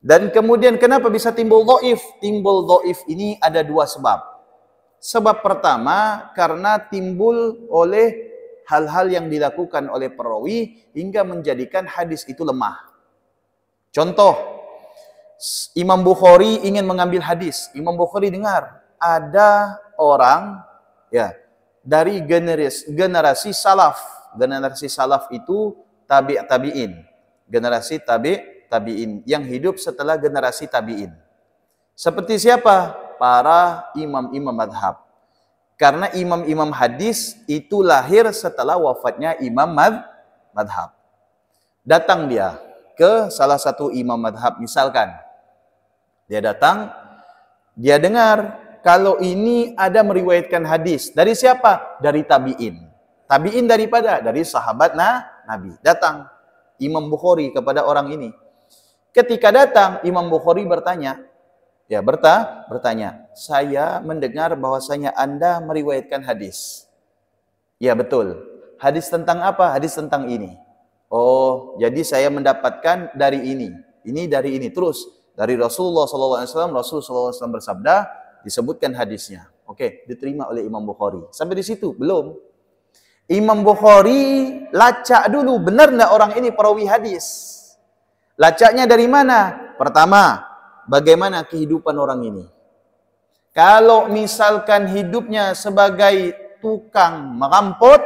Dan kemudian kenapa bisa timbul dhaif? Timbul dhaif ini ada dua sebab. Sebab pertama karena timbul oleh hal-hal yang dilakukan oleh perawi hingga menjadikan hadis itu lemah. Contoh, Imam Bukhari ingin mengambil hadis. Imam Bukhari dengar ada orang ya dari generasi salaf. Generasi salaf itu tabi'in. Generasi tabi'in yang hidup setelah generasi tabi'in. Seperti siapa? Para imam-imam madhab. Karena imam-imam hadis itu lahir setelah wafatnya imam madhab. Datang dia ke salah satu imam madhab misalkan. Dia datang, dia dengar kalau ini ada meriwayatkan hadis. Dari siapa? Dari tabi'in. Tabi'in dari sahabat Nabi. Datang Imam Bukhari kepada orang ini. Ketika datang, Imam Bukhari bertanya, saya mendengar bahwasanya Anda meriwayatkan hadis. Ya betul. Hadis tentang apa? Hadis tentang ini. Oh, jadi saya mendapatkan dari ini. Ini dari ini. Terus dari Rasulullah SAW, Rasulullah SAW bersabda, disebutkan hadisnya. Oke, diterima oleh Imam Bukhari. Sampai di situ belum. Imam Bukhari lacak dulu, benar enggak orang ini perawi hadis? Lacaknya dari mana? Pertama, bagaimana kehidupan orang ini? Kalau misalkan hidupnya sebagai tukang merampok,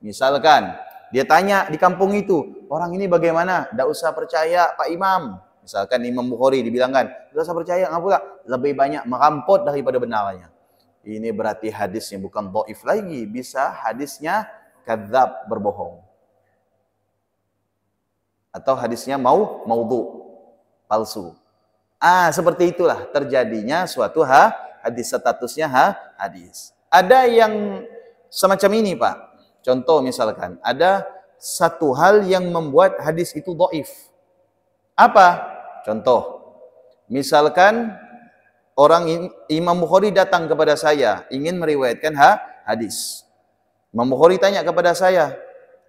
misalkan dia tanya di kampung itu, orang ini bagaimana? Tidak usah percaya Pak Imam. Misalkan Imam Bukhari dibilangkan, tidak usah percaya, nggak pula. Lebih banyak merampok daripada benarnya. Ini berarti hadisnya bukan dhaif lagi, bisa hadisnya kadzab, berbohong. Atau hadisnya maudhu, palsu. Seperti itulah terjadinya suatu hadis, statusnya hadis. Ada yang semacam ini Pak. Contoh misalkan, ada satu hal yang membuat hadis itu dhaif. Apa? Contoh, misalkan Imam Bukhari datang kepada saya, ingin meriwayatkan hadis. Imam Bukhari tanya kepada saya,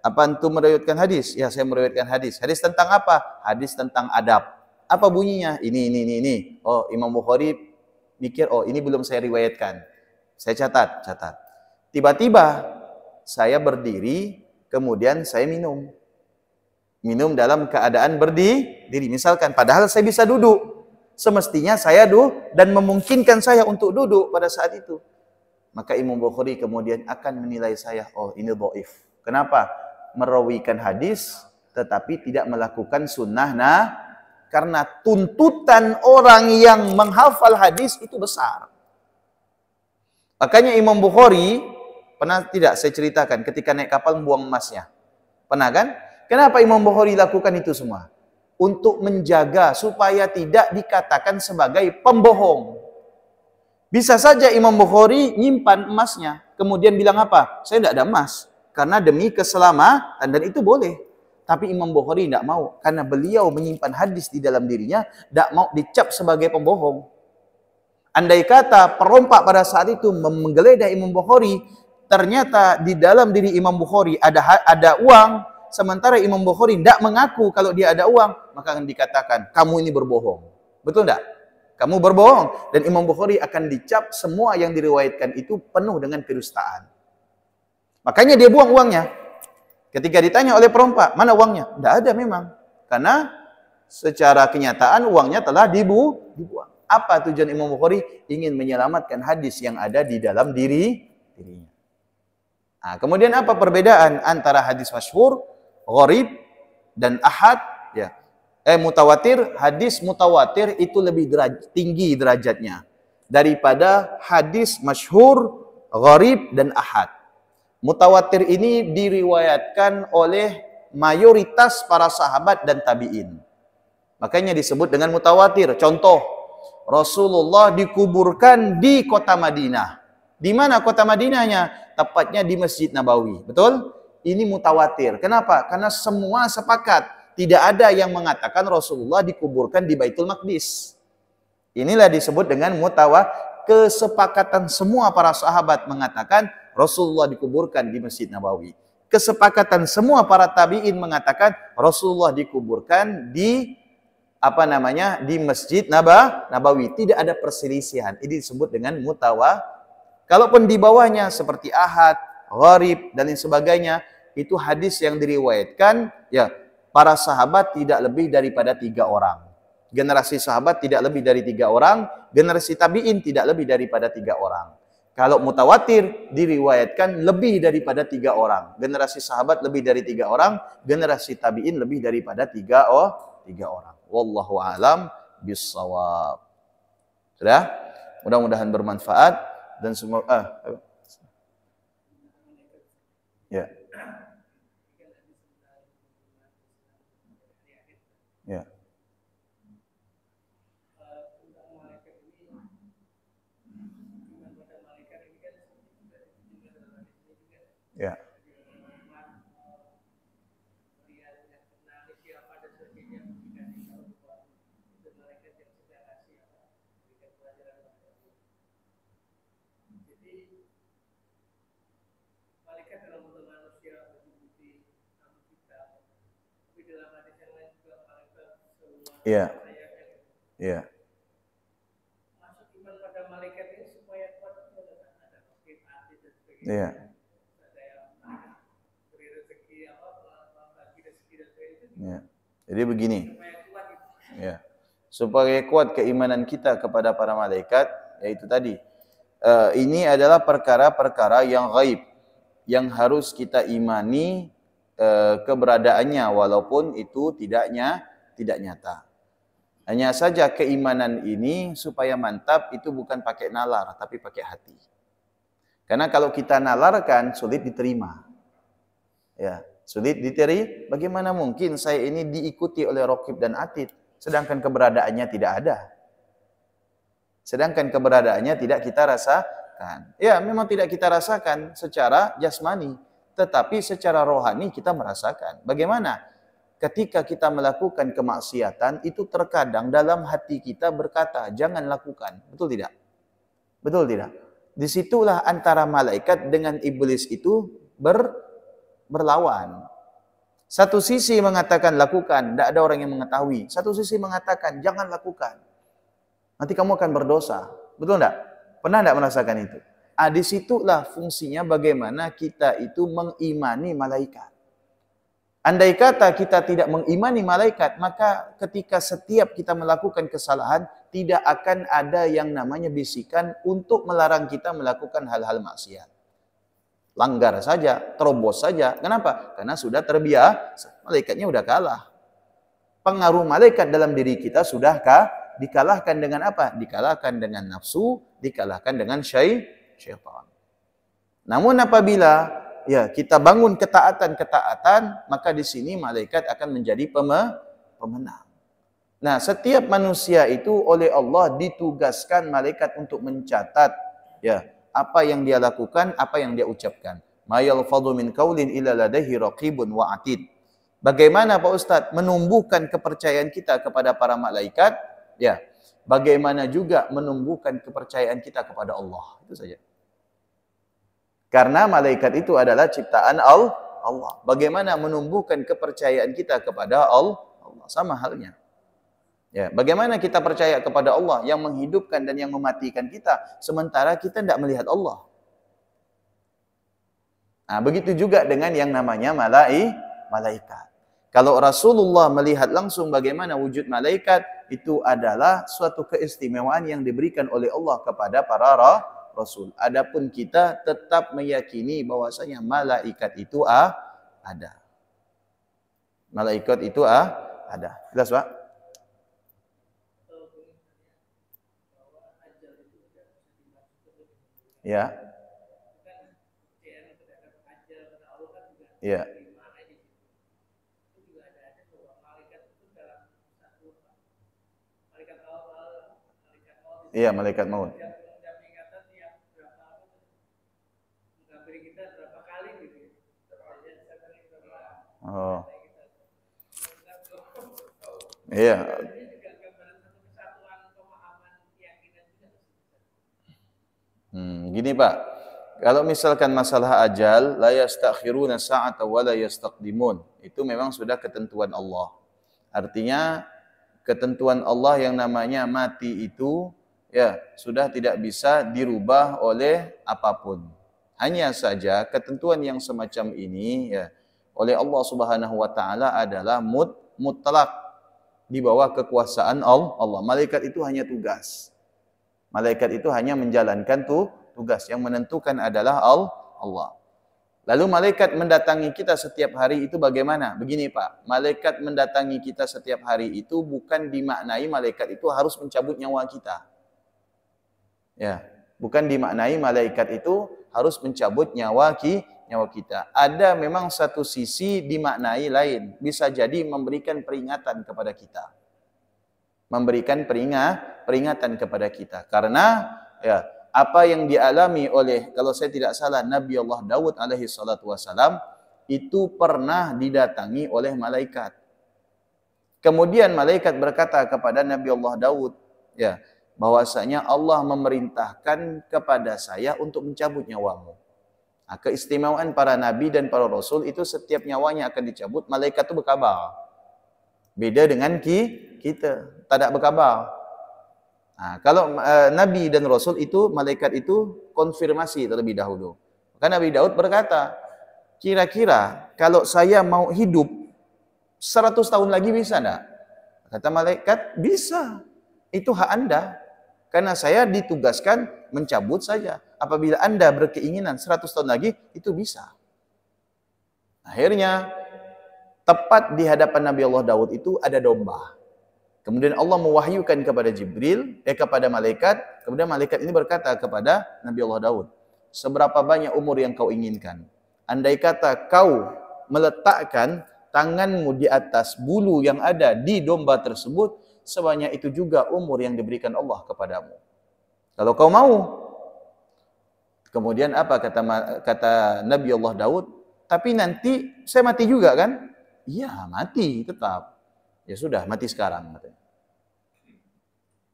apa antum meriwayatkan hadis? Ya, saya meriwayatkan hadis. Hadis tentang apa? Hadis tentang adab. Apa bunyinya? Ini. Oh, Imam Bukhari mikir, oh ini belum saya riwayatkan. Saya catat. Tiba-tiba saya berdiri, kemudian saya minum. Minum dalam keadaan berdiri. Misalkan, padahal saya bisa duduk. Semestinya saya duduk dan memungkinkan saya untuk duduk pada saat itu. Maka Imam Bukhari kemudian akan menilai saya, oh ini dhaif. Kenapa? Merawikan hadis, tetapi tidak melakukan sunnah. Karena tuntutan orang yang menghafal hadis itu besar. Makanya Imam Bukhari, pernah tidak saya ceritakan ketika naik kapal membuang emasnya? Pernah kan? Kenapa Imam Bukhari lakukan itu semua? Untuk menjaga supaya tidak dikatakan sebagai pembohong. Bisa saja Imam Bukhari nyimpan emasnya, kemudian bilang apa? Saya tidak ada emas, karena demi keselamatan, dan itu boleh. Tapi Imam Bukhari tidak mau, karena beliau menyimpan hadis di dalam dirinya, tidak mau dicap sebagai pembohong. Andai kata perompak pada saat itu menggeledah Imam Bukhari, ternyata di dalam diri Imam Bukhari ada uang, sementara Imam Bukhari tidak mengaku kalau dia ada uang, maka akan dikatakan, kamu ini berbohong. Betul tidak? Kamu berbohong. Dan Imam Bukhari akan dicap semua yang diriwayatkan itu penuh dengan kedustaan. Makanya dia buang uangnya. Ketika ditanya oleh perompak, mana uangnya? Tidak ada memang. Karena secara kenyataan uangnya telah dibuang. Apa tujuan Imam Bukhari? Ingin menyelamatkan hadis yang ada di dalam dirinya. Kemudian apa perbedaan antara hadis masyhur, gharib, dan ahad? Mutawatir. Hadis mutawatir itu lebih tinggi derajatnya daripada hadis masyhur, gharib, dan ahad. Mutawatir ini diriwayatkan oleh mayoritas para sahabat dan tabi'in. Makanya disebut dengan mutawatir. Contoh, Rasulullah dikuburkan di kota Madinah. Di mana kota Madinahnya? Tepatnya di Masjid Nabawi. Betul? Ini mutawatir. Kenapa? Karena semua sepakat. Tidak ada yang mengatakan Rasulullah dikuburkan di Baitul Maqdis. Inilah disebut dengan kesepakatan semua para sahabat mengatakan Rasulullah dikuburkan di Masjid Nabawi. Kesepakatan semua para tabi'in mengatakan Rasulullah dikuburkan di di Masjid Nabawi. Tidak ada perselisihan. Ini disebut dengan Kalaupun di bawahnya seperti ahad, gharib dan lain sebagainya, itu hadis yang diriwayatkan ya para sahabat tidak lebih daripada 3 orang. Generasi sahabat tidak lebih dari 3 orang, generasi tabi'in tidak lebih daripada 3 orang. Kalau mutawatir diriwayatkan lebih daripada 3 orang. Generasi sahabat lebih dari 3 orang, generasi tabi'in lebih daripada 3 orang. Wallahu a'lam bissawab. Sudah? Mudah-mudahan bermanfaat dan semua ya. Ya. Ya. Iya. Iya. Iya. Ya. Jadi begini. Ya. Supaya kuat keimanan kita kepada para malaikat, yaitu tadi. Ini adalah perkara-perkara yang gaib yang harus kita imani keberadaannya walaupun itu tidak nyata. Hanya saja keimanan ini supaya mantap itu bukan pakai nalar tapi pakai hati. Karena kalau kita nalarkan sulit diterima. Ya, sulit diterima. Bagaimana mungkin saya ini diikuti oleh Raqib dan Atid sedangkan keberadaannya tidak ada. Sedangkan keberadaannya tidak kita rasakan. Ya, memang tidak kita rasakan secara jasmani, tetapi secara rohani kita merasakan. Bagaimana? Ketika kita melakukan kemaksiatan, itu terkadang dalam hati kita berkata, jangan lakukan. Betul tidak? Betul tidak? Disitulah antara malaikat dengan iblis itu berlawan. Satu sisi mengatakan lakukan, tidak ada orang yang mengetahui. Satu sisi mengatakan jangan lakukan. Nanti kamu akan berdosa. Betul tidak? Pernah tidak merasakan itu? Disitulah fungsinya bagaimana kita itu mengimani malaikat. Andai kata kita tidak mengimani malaikat, maka ketika setiap kita melakukan kesalahan, tidak akan ada yang namanya bisikan untuk melarang kita melakukan hal-hal maksiat. Langgar saja, terobos saja. Kenapa? Karena sudah terbiasa. Malaikatnya sudah kalah. Pengaruh malaikat dalam diri kita sudah dikalahkan dengan apa? Dikalahkan dengan nafsu, dikalahkan dengan syaitan. Namun apabila kita bangun ketaatan, maka di sini malaikat akan menjadi pemenang. Nah, setiap manusia itu oleh Allah ditugaskan malaikat untuk mencatat apa yang dia lakukan, apa yang dia ucapkan. Ma yalfadhu min qaulin illa ladaihi raqibun wa atid. Bagaimana Pak Ustadz menumbuhkan kepercayaan kita kepada para malaikat? Ya, bagaimana juga menumbuhkan kepercayaan kita kepada Allah. Itu saja. Karena malaikat itu adalah ciptaan Allah. Bagaimana menumbuhkan kepercayaan kita kepada Allah? Sama halnya. Ya, bagaimana kita percaya kepada Allah yang menghidupkan dan yang mematikan kita, sementara kita tidak melihat Allah. Nah, begitu juga dengan yang namanya malaikat. Kalau Rasulullah melihat langsung bagaimana wujud malaikat, itu adalah suatu keistimewaan yang diberikan oleh Allah kepada para Rasul. Adapun kita tetap meyakini bahwasanya malaikat itu ada. Malaikat itu ada. Jelas, Pak? Ya. Ya. Iya, malaikat maut. Setiap ingatan tiap berapa menghampiri kita berapa kali gitu. Oh. Iya. Gini Pak, kalau misalkan masalah ajal, la yastakhiruna sa'ata wa la yastaqdimun. Itu memang sudah ketentuan Allah. Artinya ketentuan Allah yang namanya mati itu ya sudah tidak bisa dirubah oleh apapun. Hanya saja ketentuan yang semacam ini ya oleh Allah Subhanahu wa taala adalah mutlak di bawah kekuasaan Allah. Malaikat itu hanya tugas. Malaikat itu hanya menjalankan tugas, yang menentukan adalah Allah. Lalu malaikat mendatangi kita setiap hari itu bagaimana? Begini Pak, malaikat mendatangi kita setiap hari itu bukan dimaknai malaikat itu harus mencabut nyawa kita. Ya, bukan dimaknai malaikat itu harus mencabut nyawa kita. Ada memang satu sisi dimaknai lain, bisa jadi memberikan peringatan kepada kita. Memberikan peringatan kepada kita. Karena ya, apa yang dialami oleh, kalau saya tidak salah, Nabi Allah Daud alaihi salatu wasalam itu pernah didatangi oleh malaikat. Kemudian malaikat berkata kepada Nabi Allah Daud, ya, bahwasanya Allah memerintahkan kepada saya untuk mencabut nyawamu. Nah, keistimewaan para nabi dan para rasul itu setiap nyawanya akan dicabut, malaikat itu berkabar. Beda dengan kita, tidak berkabar. Nah, kalau Nabi dan Rasul itu, malaikat itu konfirmasi terlebih dahulu. Maka Nabi Daud berkata, kira-kira kalau saya mau hidup 100 tahun lagi bisa enggak? Kata malaikat, bisa. Itu hak Anda. Karena saya ditugaskan mencabut saja. Apabila Anda berkeinginan 100 tahun lagi, itu bisa. Akhirnya, tepat di hadapan Nabi Allah Daud itu ada domba. Kemudian Allah mewahyukan kepada kepada malaikat. Kemudian malaikat ini berkata kepada Nabi Allah Daud, seberapa banyak umur yang kau inginkan? Andai kata kau meletakkan tanganmu di atas bulu yang ada di domba tersebut, sebanyak itu juga umur yang diberikan Allah kepadamu. Kalau kau mau. Kemudian apa kata Nabi Allah Daud? Tapi nanti saya mati juga kan? Iya, mati tetap. Ya sudah, mati sekarang.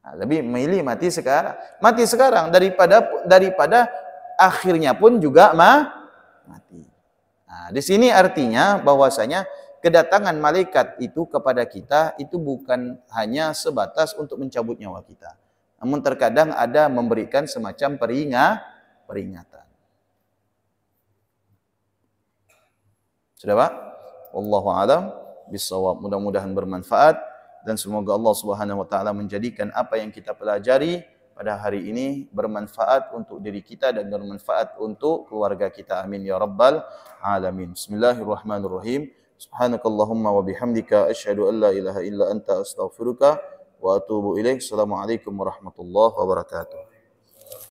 Nah, lebih memilih mati sekarang. Mati sekarang daripada akhirnya pun juga mati. Nah, di sini artinya bahwasanya kedatangan malaikat itu kepada kita itu bukan hanya sebatas untuk mencabut nyawa kita. Namun terkadang ada memberikan semacam peringatan. Sudah Pak? Wallahu a'lam bishawab. Mudah-mudahan bermanfaat dan semoga Allah Subhanahu wa taala menjadikan apa yang kita pelajari pada hari ini bermanfaat untuk diri kita dan bermanfaat untuk keluarga kita. Amin ya rabbal alamin. Bismillahirrahmanirrahim. Subhanakallahumma wa bihamdika asyhadu an la ilaha illa anta astaghfiruka wa atubu ilaik. Assalamualaikum warahmatullahi wabarakatuh.